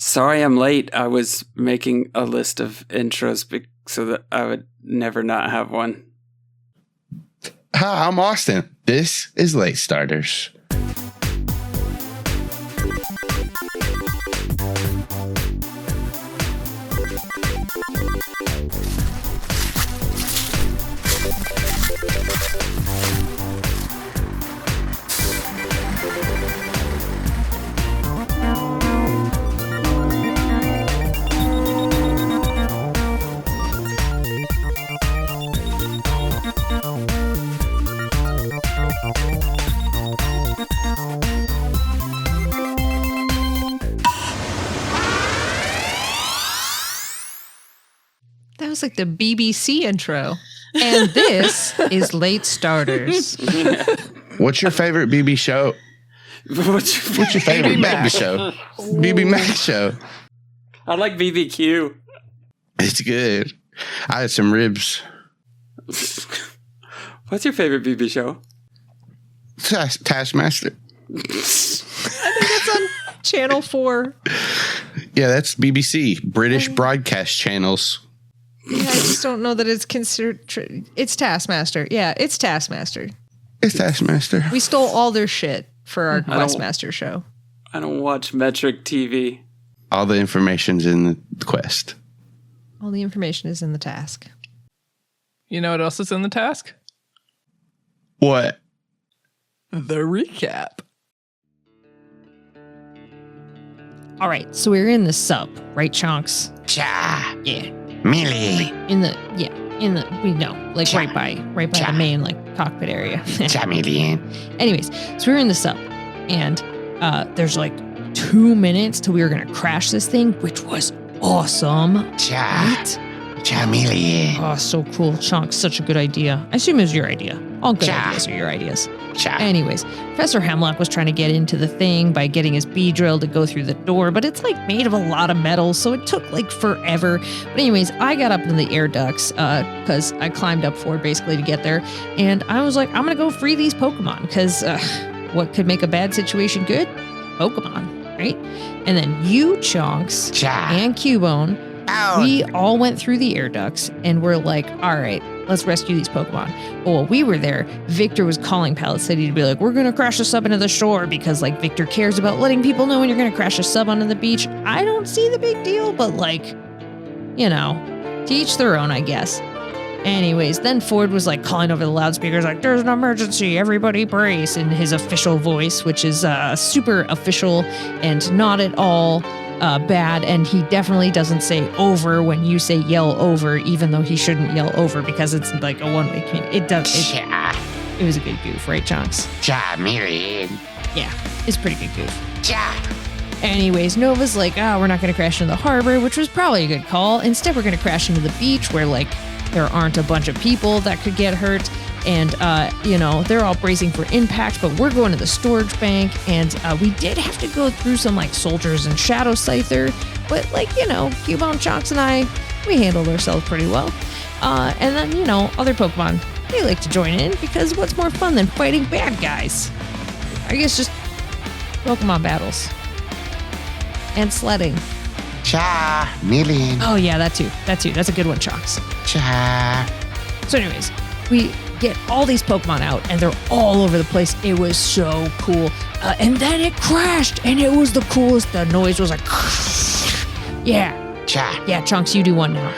Sorry I'm late. I was making a list of intros so that I would never not have one. Hi, I'm Austin. This is Late Starters. Like the BBC intro, and this is Late Starters. What's your favorite BB show? What's your favorite BB show? BB Mac show. I like BBQ. It's good. I had some ribs. What's your favorite BB show? Taskmaster. I think that's on Channel 4. Yeah, that's BBC, British broadcast channels. Yeah, I just don't know that it's considered. It's Taskmaster. Yeah, it's Taskmaster. It's Taskmaster. We stole all their shit for our Questmaster show. I don't watch Metric TV. All the information's in the Quest. All the information is in the task. You know what else is in the task? What? The recap. All right, so we're in the sub, right, Chunks? Cha. Yeah. Millie. We know, like right by the main like cockpit area. Anyways, so we were in the sub, and there's like 2 minutes till we were gonna crash this thing, which was awesome. Right? Millie. Oh, so cool, Chunk. Such a good idea. I assume it was your idea. All good ideas are your ideas. Anyways, Professor Hemlock was trying to get into the thing by getting his bee drill to go through the door, but it's like made of a lot of metal, so it took like forever. But anyways, I got up into the air ducts because I climbed up forward basically to get there, and I was like, I'm gonna go free these Pokemon because what could make a bad situation good? Pokemon, right? And then you, Chunks, and Cubone, we all went through the air ducts and we're like, all right, let's rescue these Pokemon. Well, while we were there, Victor was calling Pallet City to be like, we're going to crash a sub into the shore because like Victor cares about letting people know when you're going to crash a sub onto the beach. I don't see the big deal, but like, you know, to each their own, I guess. Anyways, then Ford was like calling over the loudspeakers like, there's an emergency, everybody brace, in his official voice, which is super official and not at all bad, and he definitely doesn't say over when you say yell over, even though he shouldn't yell over because it's like a one-way community. It was a good goof, right, Chunks? Yeah, it's a pretty good goof. Anyways, Nova's like, we're not going to crash into the harbor, which was probably a good call. Instead, we're going to crash into the beach where like there aren't a bunch of people that could get hurt. And, they're all bracing for impact, but we're going to the storage bank. And we did have to go through some, like, soldiers and Shadow Scyther. But, like, Cubone, Chunks, and I, we handled ourselves pretty well. And then, other Pokemon, they like to join in because what's more fun than fighting bad guys? I guess just Pokemon battles. And sledding. Million. Oh, yeah, that too. That's a good one, Chunks. So anyways, we get all these Pokemon out, and they're all over the place. It was so cool. And then it crashed, and it was the coolest. The noise was like, yeah. Yeah, Chunks, you do one now.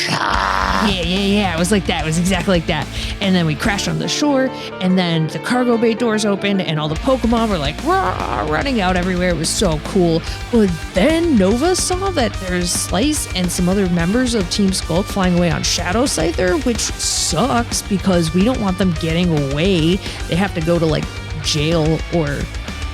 Yeah. It was like that. It was exactly like that. And then we crashed on the shore, and then the cargo bay doors opened, and all the Pokemon were like running out everywhere. It was so cool. But then Nova saw that there's Slice and some other members of Team Skulk flying away on Shadow Scyther, which sucks because we don't want them getting away. They have to go to like jail or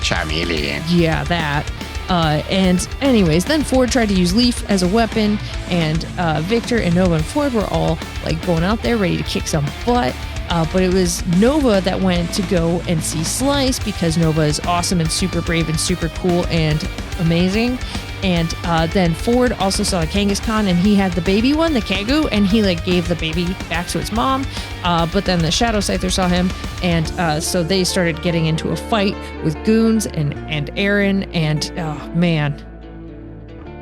Charmeleon. Yeah, that. And anyways, then Ford tried to use Leaf as a weapon, and Victor and Nova and Ford were all like going out there ready to kick some butt. But it was Nova that went to go and see Slice because Nova is awesome and super brave and super cool and amazing. And then Ford also saw the Khangaskhan, and he had the baby one, the Kagu, and he like gave the baby back to its mom. But then the Shadow Scyther saw him, and so they started getting into a fight with Goons and Aaron, and oh man,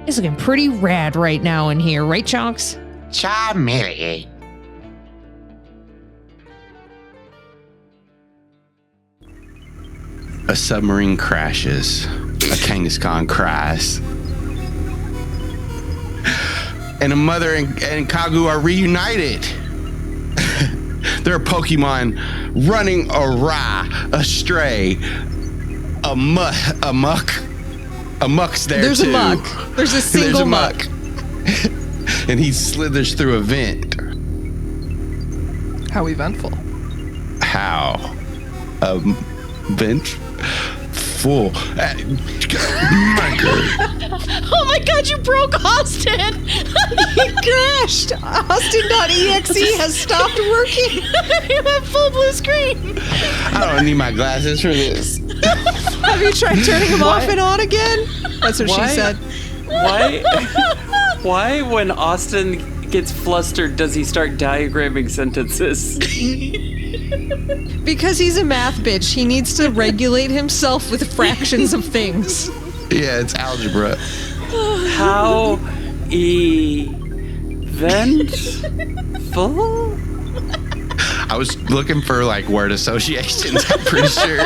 It's looking pretty rad right now in here, right, Chonks? Charming. A submarine crashes. A Khangaskhan cries. And a mother and Kagu are reunited. There are Pokemon running awry, astray. A muck's there There's too. a muck. There's a single muck. And he slithers through a vent. How eventful. How? A vent full. Oh my god, you broke Austin! He crashed! Austin.exe has stopped working. You have full blue screen. I don't need my glasses for this. Have you tried turning him off and on again? That's what she said. Why, when Austin gets flustered, does he start diagramming sentences? Because he's a math bitch. He needs to regulate himself with fractions of things. Yeah, it's algebra. How eventful? I was looking for like word associations, I'm pretty sure.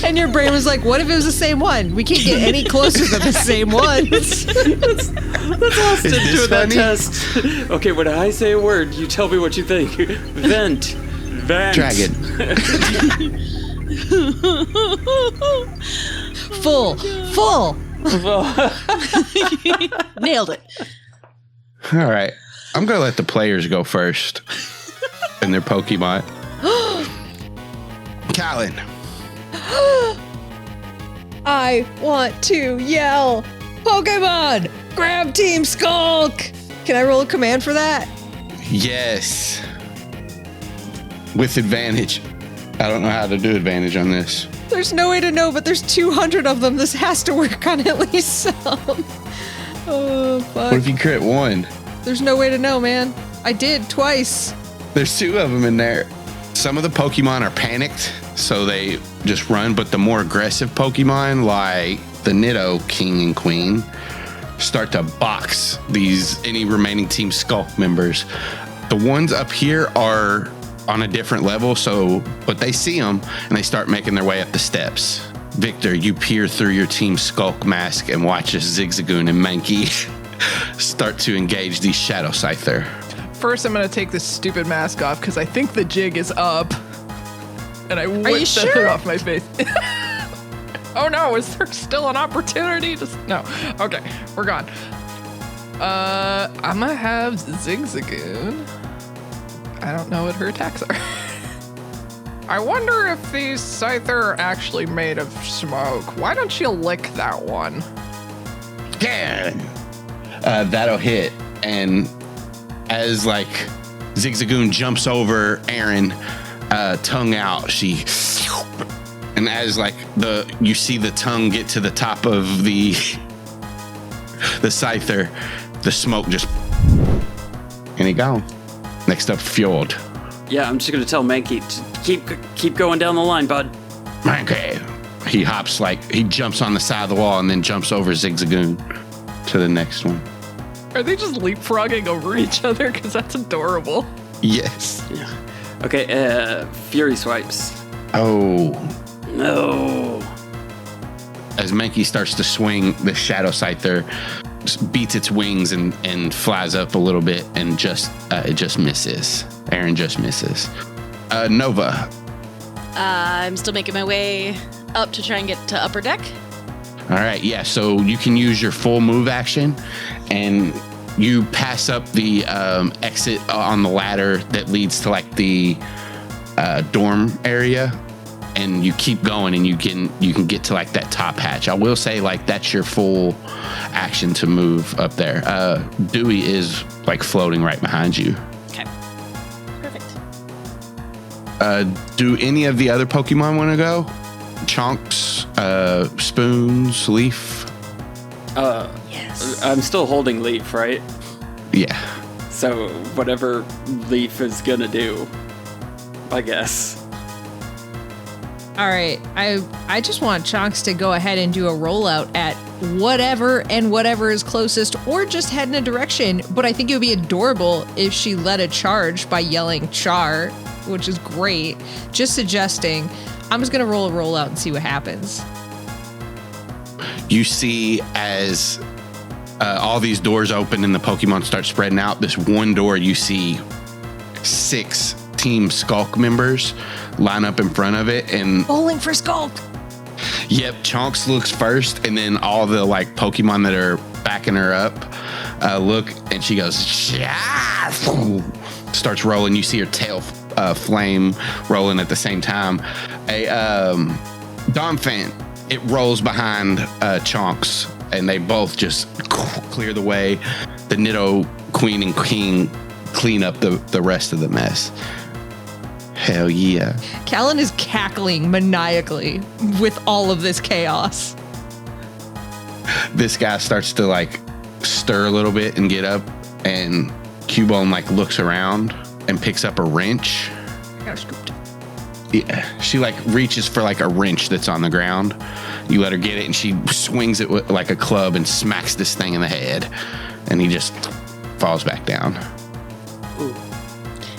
And your brain was like, what if it was the same one? We can't get any closer than the same ones. That's Austin doing that test. Okay, when I say a word, you tell me what you think. Vent. Dragon. Full. Nailed it. All right. I'm going to let the players go first in their Pokemon. Calynn. I want to yell, Pokemon, grab Team Skulk. Can I roll a command for that? Yes. With advantage. I don't know how to do advantage on this. There's no way to know, but there's 200 of them. This has to work on at least some. Oh, fuck. What if you crit one? There's no way to know, man. I did twice. There's two of them in there. Some of the Pokemon are panicked, so they just run, but the more aggressive Pokemon, like the Nitto King and Queen, start to box any remaining Team Skulk members. The ones up here are on a different level, but they see them and they start making their way up the steps. Victor, you peer through your Team Skulk mask and watch as Zigzagoon and Mankey start to engage the Shadow Scyther. First, I'm going to take this stupid mask off because I think the jig is up. And I whip that thing off my face. Oh no, is there still an opportunity? No. Okay, we're gone. I'm going to have Zigzagoon. I don't know what her attacks are. I wonder if these Scyther are actually made of smoke. Why don't you lick that one? Yeah. That'll hit. And as like Zigzagoon jumps over Aaron, tongue out, and as like you see the tongue get to the top of the Scyther, the smoke just, and he gone. Next up, Fjord. Yeah, I'm just gonna tell Mankey to keep going down the line, bud. Mankey. He hops he jumps on the side of the wall and then jumps over Zigzagoon to the next one. Are they just leapfrogging over each other? Because that's adorable. Yes. Yeah. Okay, Fury Swipes. Oh. No. As Mankey starts to swing, the Shadow Scyther beats its wings and flies up a little bit and it just misses. Aaron just misses. Nova. I'm still making my way up to try and get to upper deck. All right, yeah, so you can use your full move action and you pass up the exit on the ladder that leads to like the dorm area, and you keep going and you can get to like that top hatch. I will say like that's your full action to move up there. Dewey is like floating right behind you. Okay. Perfect. Do any of the other Pokemon want to go? Chonks, Spoons, Leaf? Yes. I'm still holding Leaf, right? Yeah. So whatever Leaf is gonna do, I guess. All right. I just want Chonks to go ahead and do a rollout at whatever and whatever is closest, or just head in a direction. But I think it would be adorable if she led a charge by yelling char, which is great. Just suggesting. I'm just going to roll a rollout and see what happens. You see as all these doors open and the Pokemon start spreading out, this one door, you see 6 Team Skulk members line up in front of it. And bowling for Skulk. Yep, Chonks looks first, and then all the like Pokemon that are backing her up look, and she goes, yeah! Starts rolling. You see her tail flame rolling at the same time. A Donphan, it rolls behind Chonks, and they both just clear the way. The Nido Queen and King clean up the rest of the mess. Hell yeah. Calynn is cackling maniacally with all of this chaos. This guy starts to like stir a little bit and get up, and Cubone like looks around and picks up a wrench. I got scooped. Yeah, she like reaches for like a wrench that's on the ground. You let her get it, and she swings it with like a club and smacks this thing in the head, and he just falls back down. Ooh.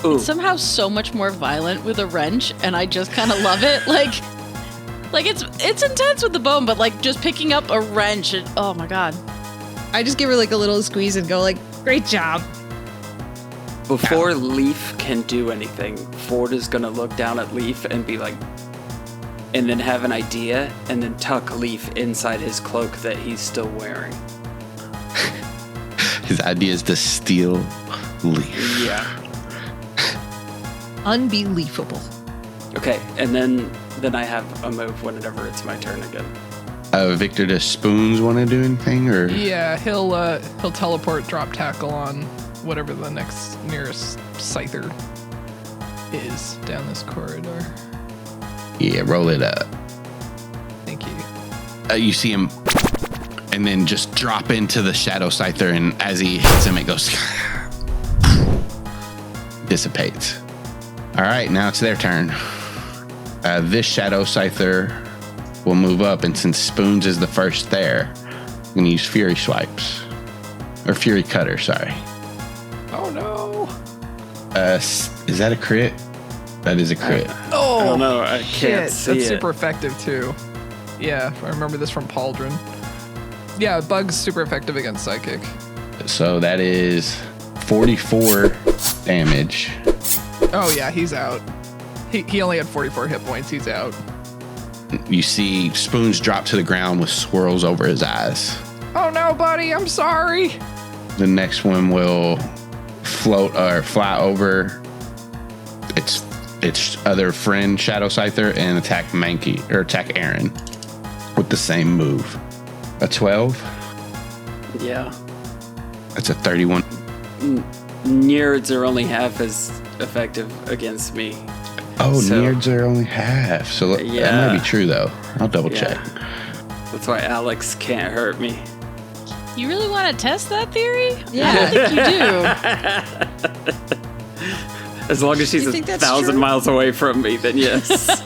It's somehow so much more violent with a wrench, and I just kind of love it. Like it's intense with the bone, but like just picking up a wrench, oh my god. I just give her like a little squeeze and go like, great job. Before Leaf can do anything, Ford is going to look down at Leaf and be like, and then have an idea, and then tuck Leaf inside his cloak that he's still wearing. His idea is to steal Leaf. Yeah. Unbelievable. Okay, and then I have a move whenever it's my turn again. Victor, does Spoons want to do anything, or? Yeah, he'll teleport drop tackle on whatever the next nearest Scyther is down this corridor. Yeah, roll it up. Thank you. You see him, and then just drop into the Shadow Scyther, and as he hits him, it goes dissipates. All right, now it's their turn. This Shadow Scyther will move up, and since Spoons is the first there, I'm going to use Fury Swipes. Or Fury Cutter, sorry. Oh, no. Is that a crit? That is a crit. I don't know. I can't see That's it. super effective, too. Yeah, I remember this from Pauldron. Yeah, Bug's super effective against Psychic. So that is 44 damage. Oh, yeah, he's out. He only had 44 hit points. He's out. You see Spoons drop to the ground with swirls over his eyes. Oh, no, buddy. I'm sorry. The next one will float or fly over its other friend, Shadow Scyther, and attack Mankey, or attack Aaron with the same move. A 12? Yeah. That's a 31. Nerds are only half as effective against me. Oh, nerds are only half. So that might be true, though. I'll double check. That's why Alex can't hurt me. You really want to test that theory? Yeah. I don't think you do. As long as she's 1,000 miles away from me, then yes.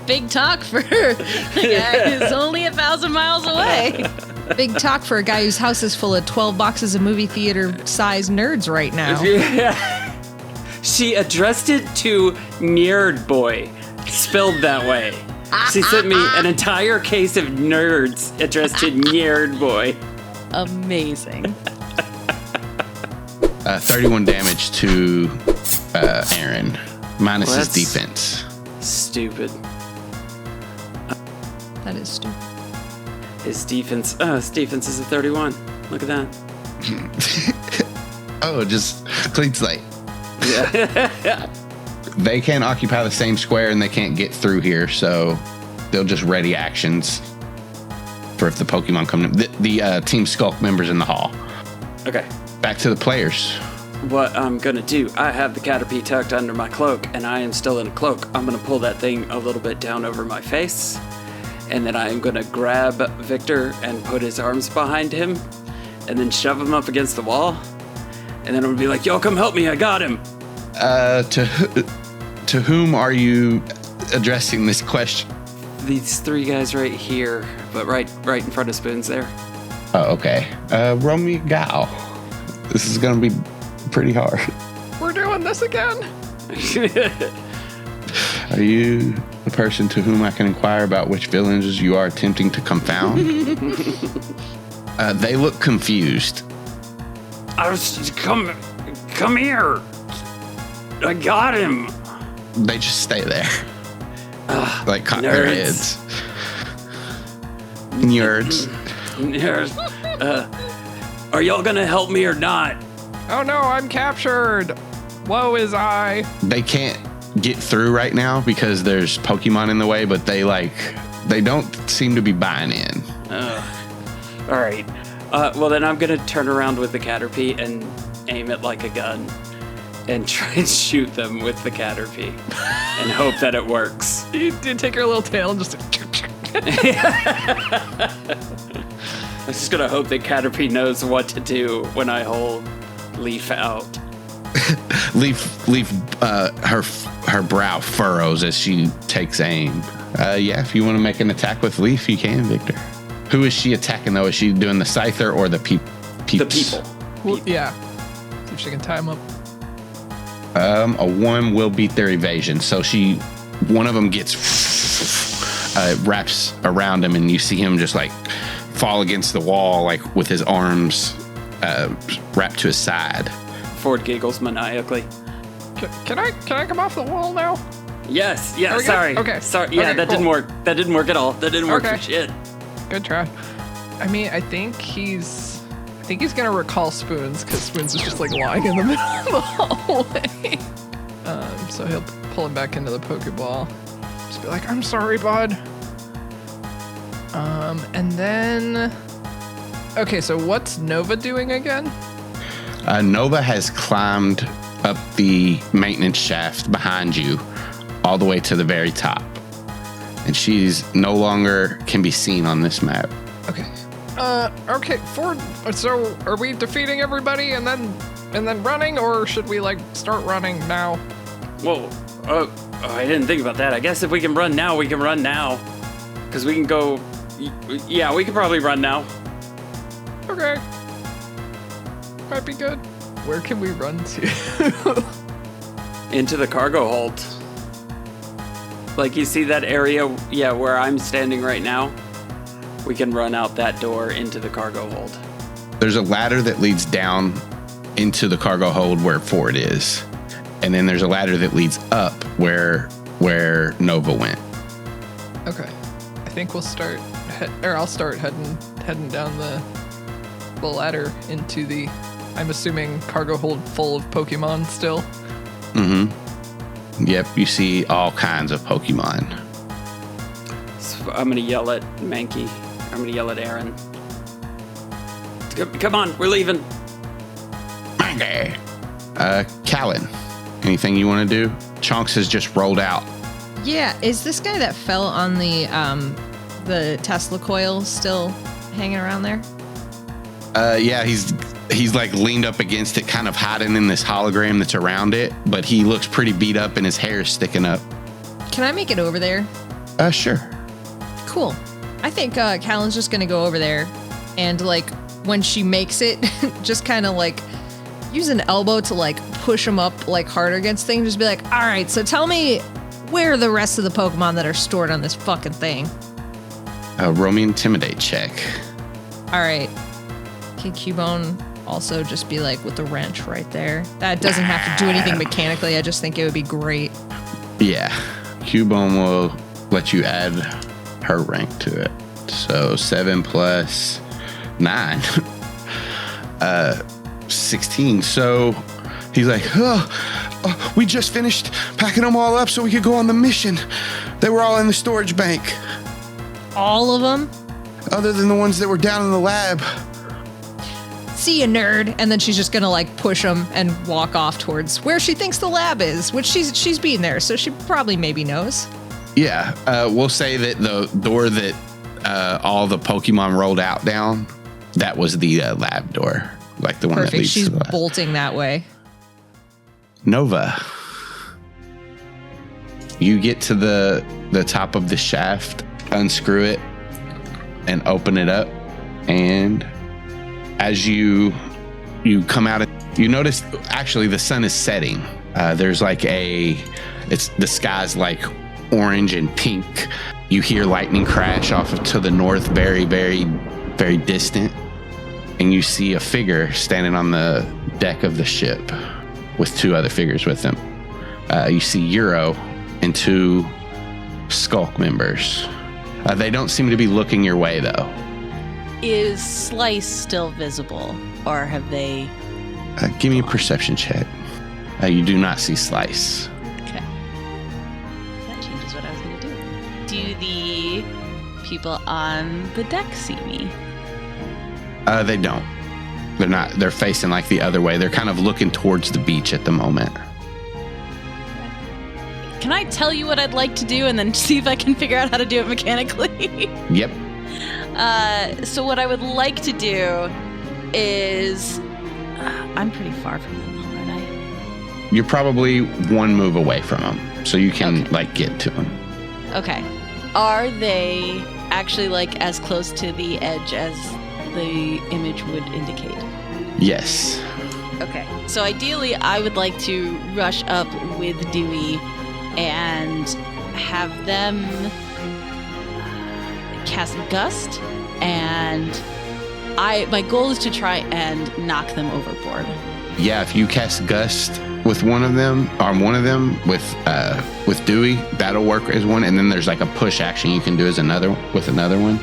Big talk for the guy who's only 1,000 miles away. Big talk for a guy whose house is full of 12 boxes of movie theater size nerds right now. Yeah. She addressed it to Nerd Boy, spelled that way. She sent me an entire case of nerds addressed to Nerd Boy. Amazing. 31 damage to Aaron, minus his defense. Stupid. That is stupid. His defense is a 31. Look at that. Oh, just clean slate. Yeah. They can't occupy the same square, and they can't get through here, so they'll just ready actions for if the Pokemon come in. The Team Skulk members in the hall. Okay. Back to the players. What I'm gonna do, I have the Caterpie tucked under my cloak, and I am still in a cloak. I'm gonna pull that thing a little bit down over my face, and then I am gonna grab Victor and put his arms behind him, and then shove him up against the wall, and then I'm gonna be like, "Yo, come help me! I got him." To whom are you addressing this question? These three guys right here, but right in front of Spoons there. Oh, okay. Roll me Gal. This is going to be pretty hard. We're doing this again? Are you the person to whom I can inquire about which villages you are attempting to confound? They look confused. Come here. I got him. They just stay there. Like cock their heads. Nerds. Are y'all gonna help me or not? Oh no, I'm captured. Woe is I. They can't get through right now because there's Pokemon in the way, but they don't seem to be buying in. All right. Well, then I'm gonna turn around with the Caterpie and aim it like a gun and try and shoot them with the Caterpie and hope that it works. You did take your little tail and just... I'm just gonna hope that Caterpie knows what to do when I hold Leaf out. Leaf, her brow furrows as she takes aim. If you want to make an attack with Leaf, you can, Victor. Who is she attacking, though? Is she doing the Scyther or the peeps? The people. Well, yeah. See if she can tie him up. A 1 will beat their evasion. So one of them gets wraps around him, and you see him just like fall against the wall, like with his arms wrapped to his side. Ford giggles maniacally. Can I come off the wall now? Yes. Yeah. Sorry. Okay. Sorry. Yeah. Okay, that didn't work. That didn't work at all. That didn't work for shit. Good try. I mean, I think he's gonna recall Spoons because Spoons is just like lying in the middle of the hallway. So he'll pull him back into the Pokeball. Just be like, "I'm sorry, bud." And then, okay, so what's Nova doing again? Nova has climbed up the maintenance shaft behind you, all the way to the very top, and she's no longer can be seen on this map. Okay. Okay, Ford. So, are we defeating everybody and then running, or should we like start running now? Whoa. I didn't think about that. I guess if we can run now, we can run now, because we can go. Yeah, we can probably run now. Okay. Might be good. Where can we run to? Into the cargo hold. Like, you see that area, where I'm standing right now? We can run out that door into the cargo hold. There's a ladder that leads down into the cargo hold where Ford is. And then there's a ladder that leads up where Nova went. Okay. I think we'll start, I'll start heading down the ladder into the, I'm assuming, cargo hold full of Pokemon still. Mm-hmm. Yep, you see all kinds of Pokemon. So I'm going to yell at Mankey. I'm going to yell at Aaron. Come on, we're leaving. Mankey. Calynn, anything you want to do? Chonks has just rolled out. Yeah, is this guy that fell on the Tesla coil still hanging around there? Yeah, he's like leaned up against it, kind of hiding in this hologram that's around it, but he looks pretty beat up and his hair is sticking up. Can I make it over there? Sure. Cool. I think Calyn's just gonna go over there and like when she makes it, just kind of like use an elbow to like push him up like harder against things. Just be like, all right, so tell me where are the rest of the Pokemon that are stored on this fucking thing? Roll me intimidate check. All right. Can Cubone also just be like with the wrench right there? That doesn't have to do anything mechanically. I just think it would be great. Yeah. Cubone will let you add her rank to it. So 7 plus 9. 16. So he's like, we just finished packing them all up so we could go on the mission. They were all in the storage bank. All of them? Other than the ones that were down in the lab. See ya, nerd. And then she's just gonna like push him and walk off towards where she thinks the lab is, which she's been there, so she probably maybe knows. Yeah, we'll say that the door that all the Pokemon rolled out down, that was the lab door, like the one that leads She's to the lab. bolting that way. Nova, you get to the top of the shaft, unscrew it, and open it up, and As you come out, you notice actually the sun is setting. There's like the sky's like orange and pink. You hear lightning crash off to the north, very, very, very distant. And you see a figure standing on the deck of the ship with 2 other figures with him. You see Euro and 2 Skulk members. They don't seem to be looking your way, though. Is Slice still visible, or have they... Give me a perception check. You do not see Slice. Okay. That changes what I was going to do. Do the people on the deck see me? They don't. They're not. They're facing like the other way. They're kind of looking towards the beach at the moment. Can I tell you what I'd like to do and then see if I can figure out how to do it mechanically? Yep. So what I would like to do is... I'm pretty far from them, aren't I? You're probably 1 move away from them, so you can get to them. Okay. Are they actually as close to the edge as the image would indicate? Yes. Okay. So ideally, I would like to rush up with Dewey and have them cast Gust, and my goal is to try and knock them overboard. Yeah, if you cast Gust with one of them with Dewey, that'll work as one, and then there's like a push action you can do as another one.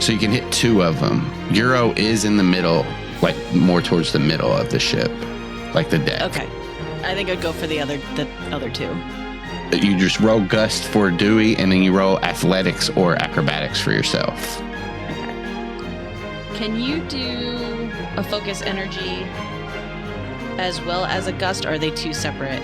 So you can hit 2 of them. Euro is in the middle, like more towards the middle of the ship, like the deck. Okay. I think I'd go for the other 2. You just roll Gust for Dewey, and then you roll Athletics or Acrobatics for yourself. Can you do a Focus Energy as well as a Gust, or are they 2 separate?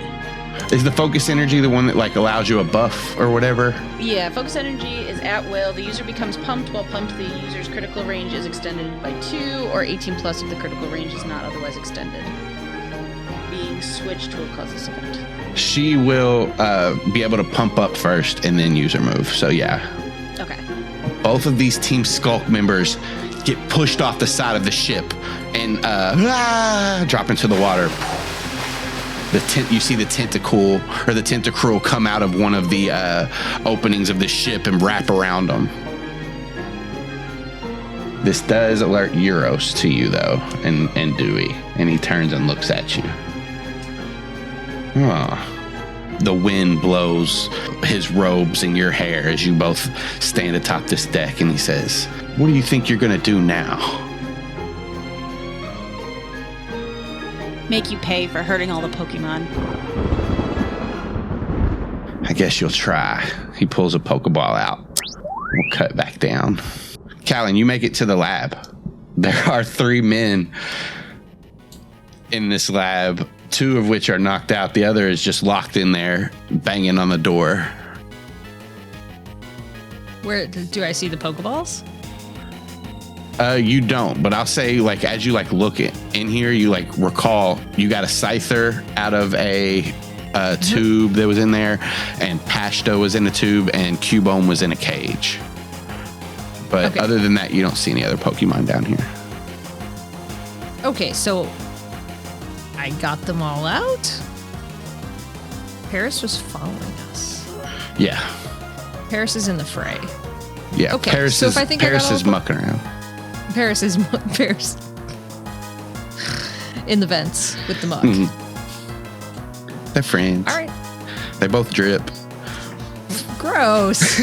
Is the Focus Energy the one that allows you a buff or whatever? Yeah, Focus Energy is at will. The user becomes pumped. While pumped, the user's critical range is extended by 2, or 18 plus if the critical range is not otherwise extended. Being switched will cause this effect. She will be able to pump up first and then use her move. So yeah. Okay. Both of these Team Skulk members get pushed off the side of the ship and drop into the water. You see the tentacruel come out of one of the openings of the ship and wrap around them. This does alert Euros to you though, and Dewey, and he turns and looks at you. The wind blows his robes in your hair as you both stand atop this deck, and he says, "What do you think you're gonna do now?" Make you pay for hurting all the Pokemon. I guess you'll try. He pulls a Pokeball out. We'll cut back down. Calynn, you make it to the lab. There are 3 men in this lab, 2 of which are knocked out. The other is just locked in there, banging on the door. Where do I see the Pokeballs? You don't, but I'll say, as you look in here, you recall you got a Scyther out of a tube that was in there, and Pashto was in a tube, and Cubone was in a cage. But other than that, you don't see any other Pokemon down here. Okay, so I got them all out. Paris was following us. Yeah. Paris is in the fray. Yeah. Okay, Paris so is, if I think Paris is mucking around. Paris in the vents with the mug. Mm-hmm. They're friends. All right. They both drip. Gross.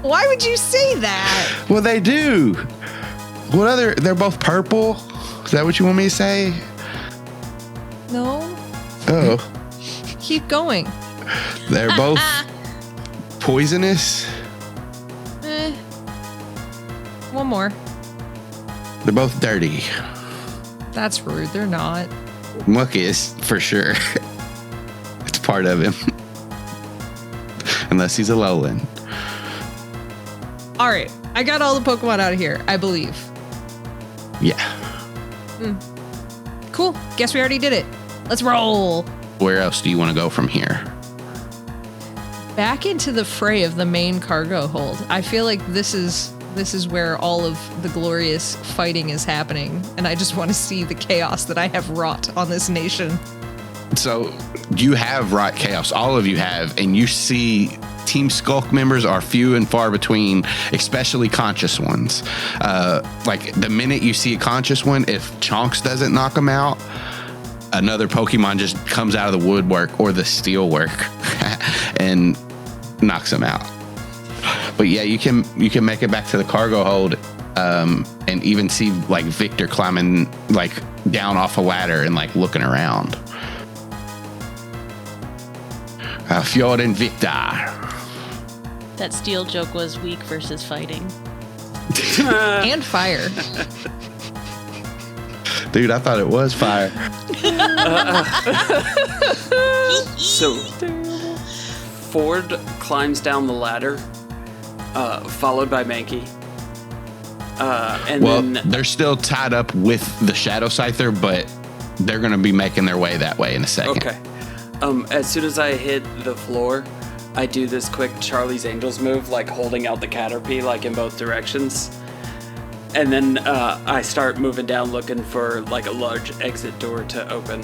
Why would you say that? Well, they do. They're both purple. Is that what you want me to say? No. Oh. Keep going. They're both poisonous. One more. They're both dirty. That's rude. They're not. Muck is, for sure. It's part of him. Unless he's a lowland. All right. I got all the Pokemon out of here, I believe. Yeah. Cool. Guess we already did it. Let's roll. Where else do you want to go from here? Back into the fray of the main cargo hold. I feel like this is This is where all of the glorious fighting is happening, and I just want to see the chaos that I have wrought on this nation. So you have wrought chaos, all of you have, and you see Team Skulk members are few and far between, especially conscious ones. Like the minute you see a conscious one, if Chonks doesn't knock them out, another Pokemon just comes out of the woodwork or the steelwork and knocks them out. But yeah, you can make it back to the cargo hold, and even see like Victor climbing like down off a ladder and like looking around. Fjord and Victor. That steel joke was weak versus fighting. And fire. Dude, I thought it was fire. So Ford climbs down the ladder, followed by Mankey. Then they're still tied up with the Shadow Scyther, but they're going to be making their way that way in a second. Okay. As soon as I hit the floor, I do this quick Charlie's Angels move, like holding out the Caterpie, like in both directions. And then I start moving down, looking for like a large exit door to open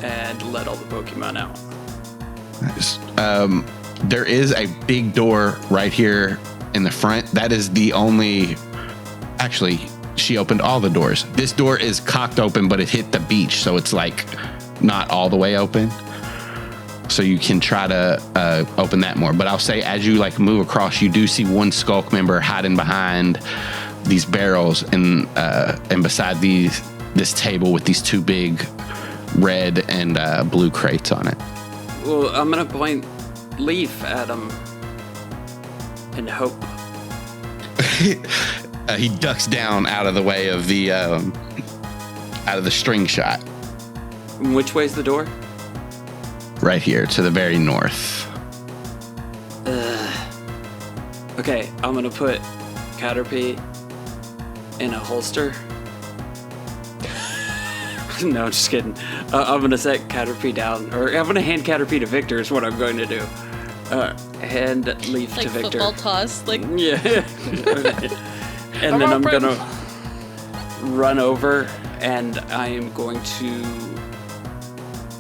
and let all the Pokemon out. Nice. There is a big door right here in the front. That is the only... Actually, she opened all the doors. This door is cocked open, but it hit the beach, so it's like not all the way open. So you can try to open that more. But I'll say as you like move across, you do see one Skulk member hiding behind these barrels and beside this table with these two big red and blue crates on it. Well, I'm gonna point Leaf at him and hope. He ducks down out of the way of the string shot. Which way's the door? Right here to the very north. Okay, I'm gonna put Caterpie in a holster. No, I'm just kidding. I'm gonna set Caterpie down, or I'm gonna hand Caterpie to Victor is what I'm going to do. Hand Leaf Like to Victor. football toss, like Yeah. And then I'm gonna run over, and I am going to,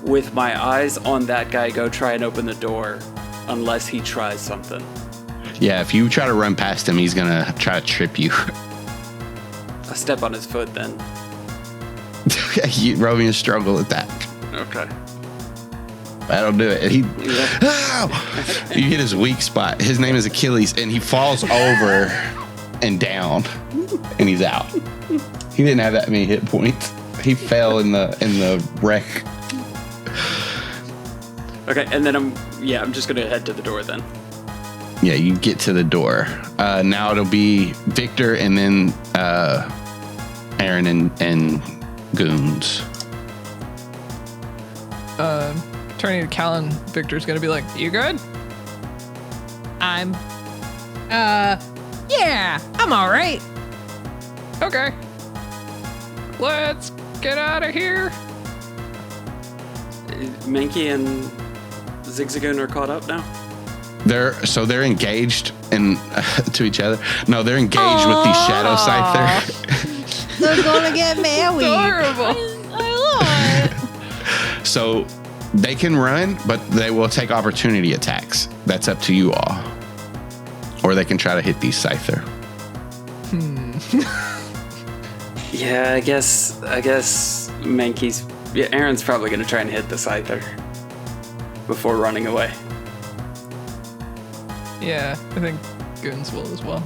with my eyes on that guy, go try and open the door, unless he tries something. Yeah, if you try to run past him, he's gonna try to trip you. I step on his foot then. You roll me a struggle at that. Okay. That'll do it. You hit his weak spot. His name is Achilles, and he falls over and down, and he's out. He didn't have that many hit points. He fell in the wreck. Okay, and then I'm just gonna head to the door then. Yeah, you get to the door. Now it'll be Victor and then Aaron and Goons. Turning to Calynn, Victor's gonna be like, "You good?" Yeah, I'm all right. Okay. Let's get out of here. Mankey and Zigzagoon are caught up now? They're engaged to each other. No, they're engaged with the Shadow Scyther. They're gonna get married. Adorable. I love it. So they can run, but they will take opportunity attacks. That's up to you all. Or they can try to hit these Scyther. Yeah, I guess Mankey's... Yeah, Aaron's probably going to try and hit the Scyther before running away. Yeah, I think Goons will as well.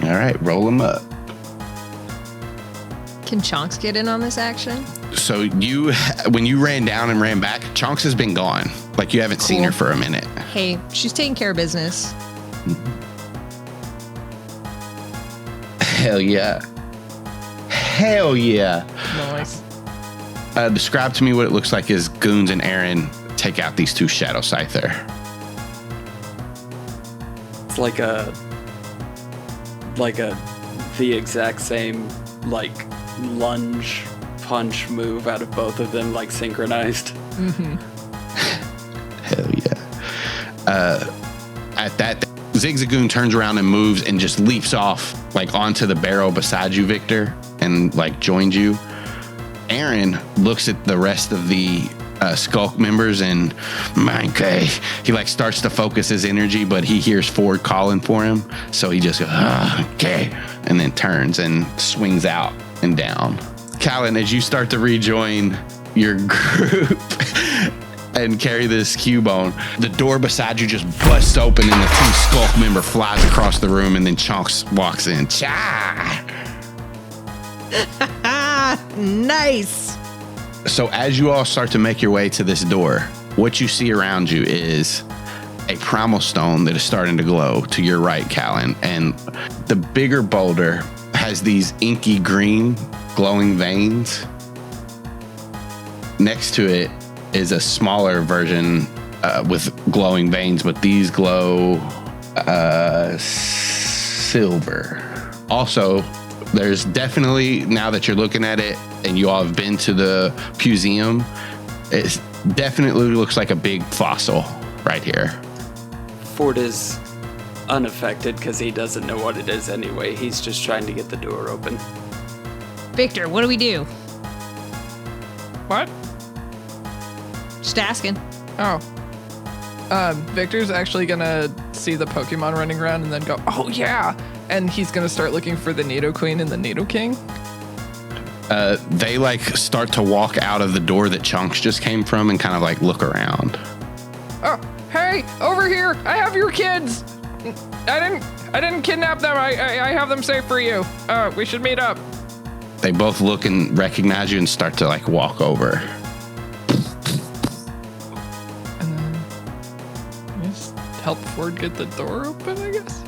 All right, roll them up. Can Chonks get in on this action? So when you ran down and ran back, Chonks has been gone. Like you haven't seen her for a minute. Hey, she's taking care of business. Hell yeah. Hell yeah. Nice. Describe to me what it looks like as Goons and Aaron take out these two Shadow Scyther. It's like the exact same like lunge punch move out of both of them, like synchronized. Hell yeah. At that, Zigzagoon turns around and moves and just leaps off like onto the barrel beside you, Victor, and like joins you. Aaron looks at the rest of the Skulk members and he like starts to focus his energy, but he hears Ford calling for him, so he just goes okay, and then turns and swings out and down. Calynn, as you start to rejoin your group and carry this Cubone, the door beside you just busts open and the 2 Skulk member flies across the room, and then Chunks walks in. Cha! Nice. So as you all start to make your way to this door, what you see around you is a primal stone that is starting to glow to your right, Calynn. And the bigger boulder has these inky green glowing veins. Next to it is a smaller version with glowing veins, but these glow silver. Also, there's definitely, now that you're looking at it and you all have been to the museum, it definitely looks like a big fossil right here. Ford is unaffected because he doesn't know what it is anyway. He's just trying to get the door open. Victor, what do we do? What? Just asking. Oh. Victor's actually gonna see the Pokemon running around and then go, oh yeah! And he's gonna start looking for the Nidoqueen and the Nidoking. They like start to walk out of the door that Chunks just came from and kind of like look around. Oh, hey, over here! I have your kids! I didn't kidnap them. I have them safe for you. We should meet up. They both look and recognize you and start to like walk over. Help Ford get the door open, I guess.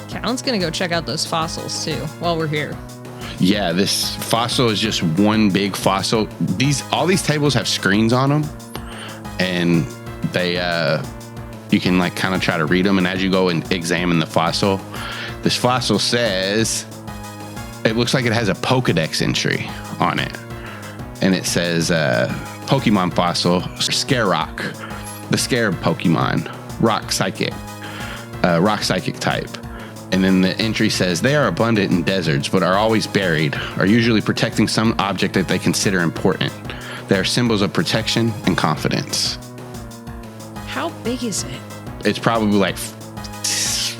Calyn's gonna go check out those fossils too while we're here. Yeah, this fossil is just one big fossil. All these tables have screens on them, and they you can like kind of try to read them. And as you go and examine the fossil, this fossil says, it looks like it has a Pokedex entry on it, and it says Pokemon fossil, Scarerock. The Scarab Pokemon, rock psychic type. And then the entry says, they are abundant in deserts, but are always buried, are usually protecting some object that they consider important. They are symbols of protection and confidence. How big is it? It's probably like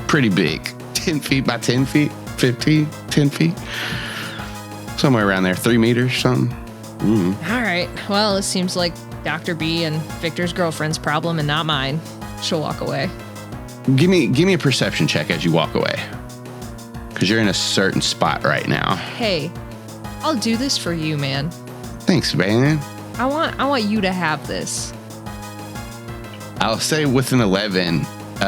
pretty big. 10 feet by 10 feet, 15, 10 feet. Somewhere around there, 3 meters, something. All right. Well, it seems like Dr. B and Victor's girlfriend's problem and not mine. She'll walk away. Give me a perception check as you walk away, because you're in a certain spot right now. Hey, I'll do this for you, man. Thanks, man. I want you to have this. I'll say with an 11,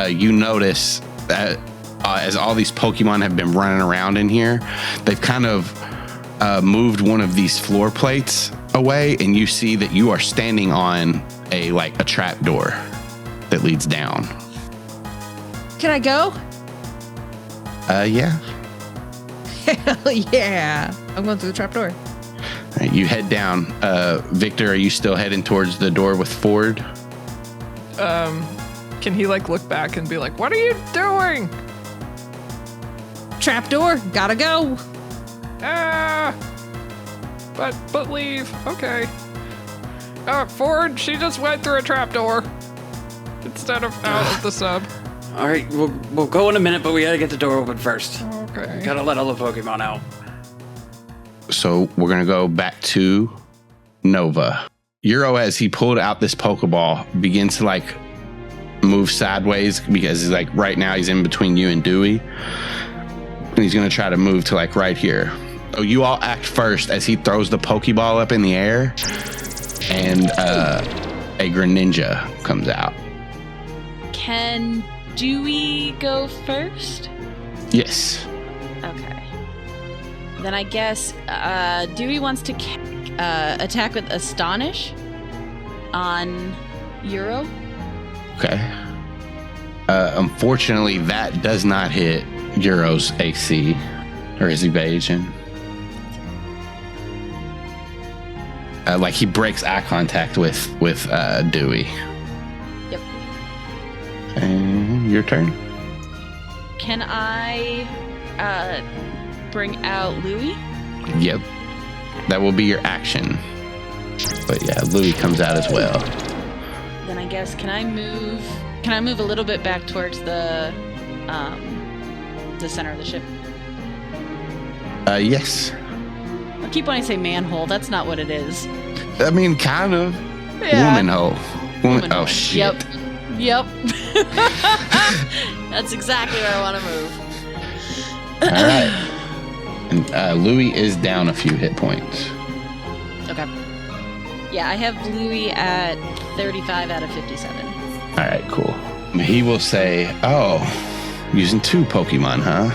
you notice that as all these Pokemon have been running around in here, they've kind of moved one of these floor plates away, and you see that you are standing on a trap door that leads down. Can I go? Yeah. Hell yeah. I'm going through the trap door. All right, you head down. Victor, are you still heading towards the door with Ford? Can he look back and be like, what are you doing? Trap door, gotta go. But leave. Okay. Ford, she just went through a trapdoor instead of out of the sub. All right, we'll go in a minute, but we gotta get the door open first. Okay. Gotta let all the Pokemon out. So we're gonna go back to Nova. Euro, as he pulled out this Pokeball, begins to move sideways because he's right now he's in between you and Dewey. And he's gonna try to move to right here. So you all act first as he throws the Pokeball up in the air, and a Greninja comes out. Can Dewey go first? Yes. Okay. Then I guess Dewey wants to attack with Astonish on Euro. Okay. Unfortunately, that does not hit Euro's AC or his evasion. He breaks eye contact with Dewey. Yep. And your turn. Can I bring out Louie? Yep. That will be your action. But yeah, Louie comes out as well. Then I guess can I move a little bit back towards the center of the ship? Yes. I keep wanting to say manhole. That's not what it is. I mean, kind of. Yeah. Woman hole. Woman Oh, hole. shit. Yep. That's exactly where I want to move. All right. And Louie is down a few hit points. Okay. Yeah, I have Louie at 35 out of 57. All right, cool. He will say, oh, using 2 Pokemon, huh?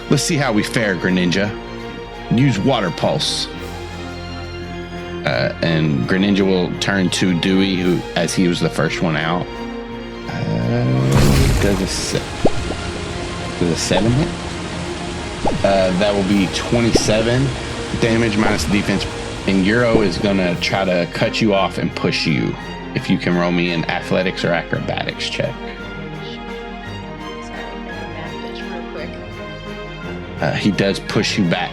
Let's see how we fare, Greninja. Use Water Pulse. And Greninja will turn to Dewey, who, as he was the first one out. Does a 7 hit? That will be 27 damage minus defense. And Euro is going to try to cut you off and push you. If you can roll me an athletics or acrobatics check. Sorry, make a mad bitch real quick. He does push you back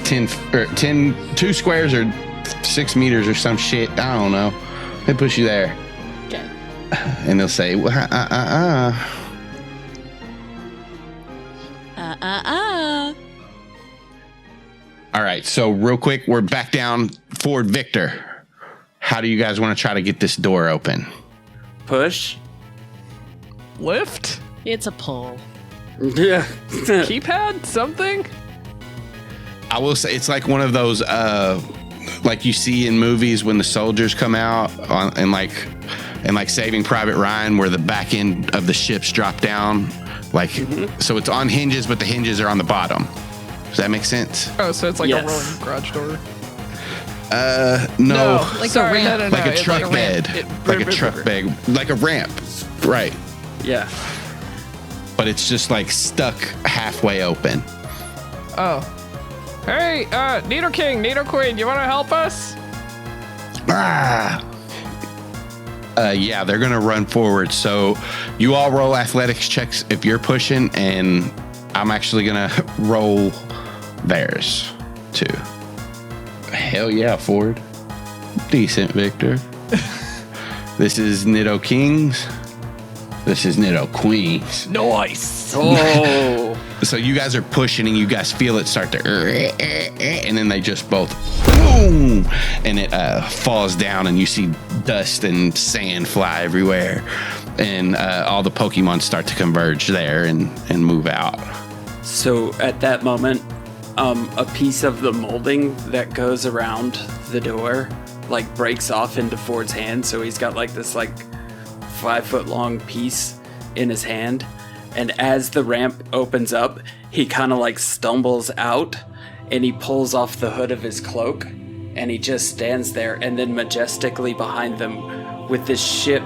2 squares or 6 meters or some shit. I don't know. They push you there. Okay. And they'll say, All right, so real quick, we're back down forward. Victor, how do you guys want to try to get this door open? Push. Lift? It's a pull. Yeah. Keypad? Something? I will say it's like one of those, like you see in movies when the soldiers come out and like Saving Private Ryan, where the back end of the ships drop down. Like, so it's on hinges, but the hinges are on the bottom. Does that make sense? Oh, so it's like Yes. a rolling garage door? No. Like Sorry, a ramp. no, Like a it's truck a bed. ramp. Like a truck bed. Like a ramp. Right. Yeah. But it's just like stuck halfway open. Oh. Hey, Nido King, Nido Queen, you want to help us? Yeah, they're going to run forward. So you all roll athletics checks if you're pushing, and I'm actually going to roll theirs too. Hell yeah, forward. Decent, Victor. This is Nido Kings. This is Nido Queens. Nice. Oh. So you guys are pushing and you guys feel it start to, and then they just both boom, and it falls down, and you see dust and sand fly everywhere, and all the Pokemon start to converge there and move out. So at that moment, a piece of the molding that goes around the door like breaks off into Ford's hand. So he's got like this like 5-foot long piece in his hand. And as the ramp opens up, he kind of like stumbles out and he pulls off the hood of his cloak and he just stands there. And then majestically behind them with this ship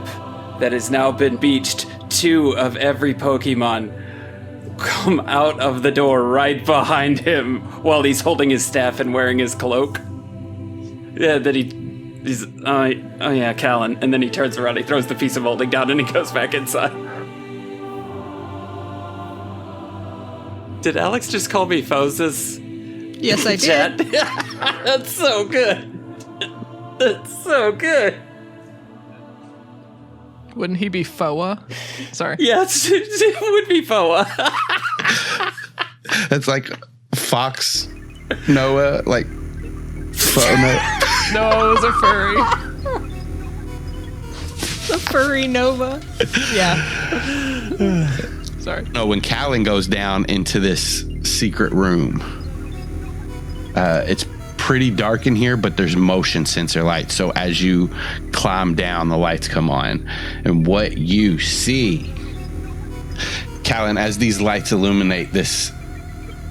that has now been beached, 2 of every Pokemon come out of the door right behind him while he's holding his staff and wearing his cloak. Yeah, that he's oh yeah, Calynn. And then he turns around, he throws the piece of molding down, and he goes back inside. Did Alex just call me Foses? Yes, I Chat? did. That's so good. That's so good. Wouldn't he be Foah? Sorry. Yes, it would be Foah. That's like Fox Noah, like Noah. No, it was a furry. The furry Nova. Yeah. Sorry. No, when Calynn goes down into this secret room, it's pretty dark in here, but there's motion sensor lights. So as you climb down, the lights come on. And what you see, Calynn, as these lights illuminate this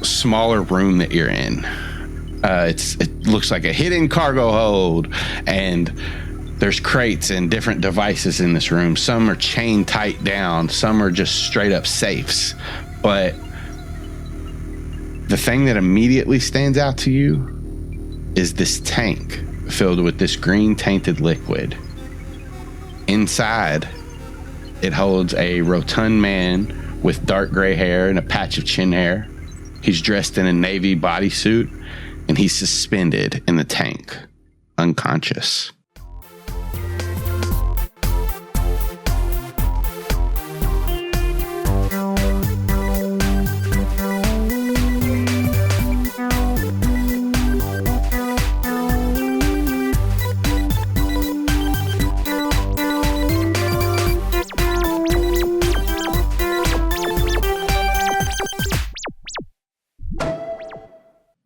smaller room that you're in, it looks like a hidden cargo hold, and there's crates and different devices in this room. Some are chained tight down, some are just straight up safes. But the thing that immediately stands out to you is this tank filled with this green tainted liquid. Inside It holds a rotund man with dark gray hair and a patch of chin hair. He's dressed in a navy bodysuit, and he's suspended in the tank, unconscious.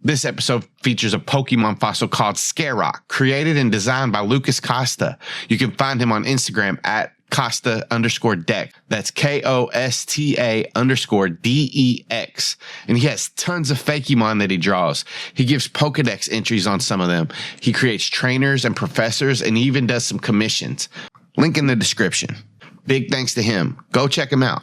This episode features a Pokemon fossil called Scarrock, created and designed by Lucas Costa. You can find him on Instagram at Costa_Dex. That's Kosta_DEX. And he has tons of Fakemon that he draws. He gives Pokedex entries on some of them. He creates trainers and professors and even does some commissions. Link in the description. Big thanks to him. Go check him out.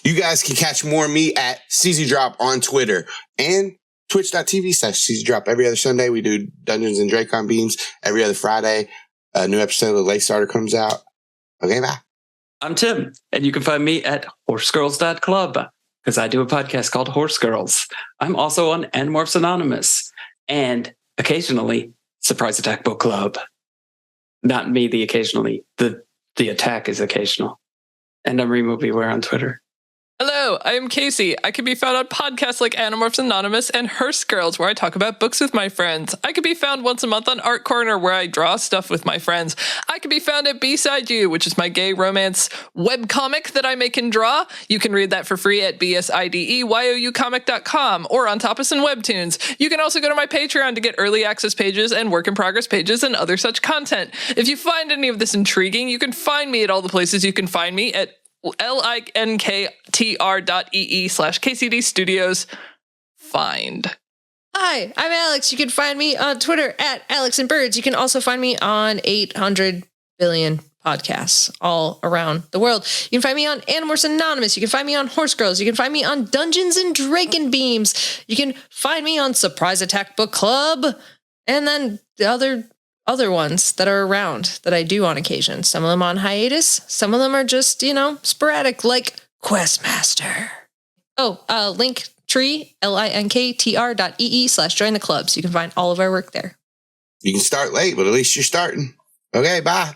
You guys can catch more of me at CZDrop on Twitter and twitch.tv/CZDrop. Every other Sunday, we do Dungeons and Dracon Beams. Every other Friday, a new episode of the Late Starter comes out. Okay, bye. I'm Tim, and you can find me at horsegirls.club because I do a podcast called Horse Girls. I'm also on Animorphs Anonymous and occasionally Surprise Attack Book Club. Not me, the occasionally. The attack is occasional. And I'm Remo Beware on Twitter. Hello, I am Kaycie. I can be found on podcasts like Animorphs Anonymous and Hearst Girls, where I talk about books with my friends. I can be found once a month on Art Corner, where I draw stuff with my friends. I can be found at B-Side You, which is my gay romance webcomic that I make and draw. You can read that for free at bsideyoucomic.com or on Tapas and Webtoons. You can also go to my Patreon to get early access pages and work in progress pages and other such content. If you find any of this intriguing, you can find me at all the places you can find me at linktr.ee/KCD Studios. Find. Hi, I'm Alex. You can find me on Twitter at Alex and Birds. You can also find me on 800 billion podcasts all around the world. You can find me on Animorphs Anonymous. You can find me on Horse Girls. You can find me on Dungeons and Dracon Beams. You can find me on Surprise Attack Book Club. And then the other ones that are around that I do on occasion. Some of them on hiatus. Some of them are just, sporadic, like Questmaster. Linktree, linktr.ee/join the clubs. You can find all of our work there. You can start late, but at least you're starting. Okay, bye.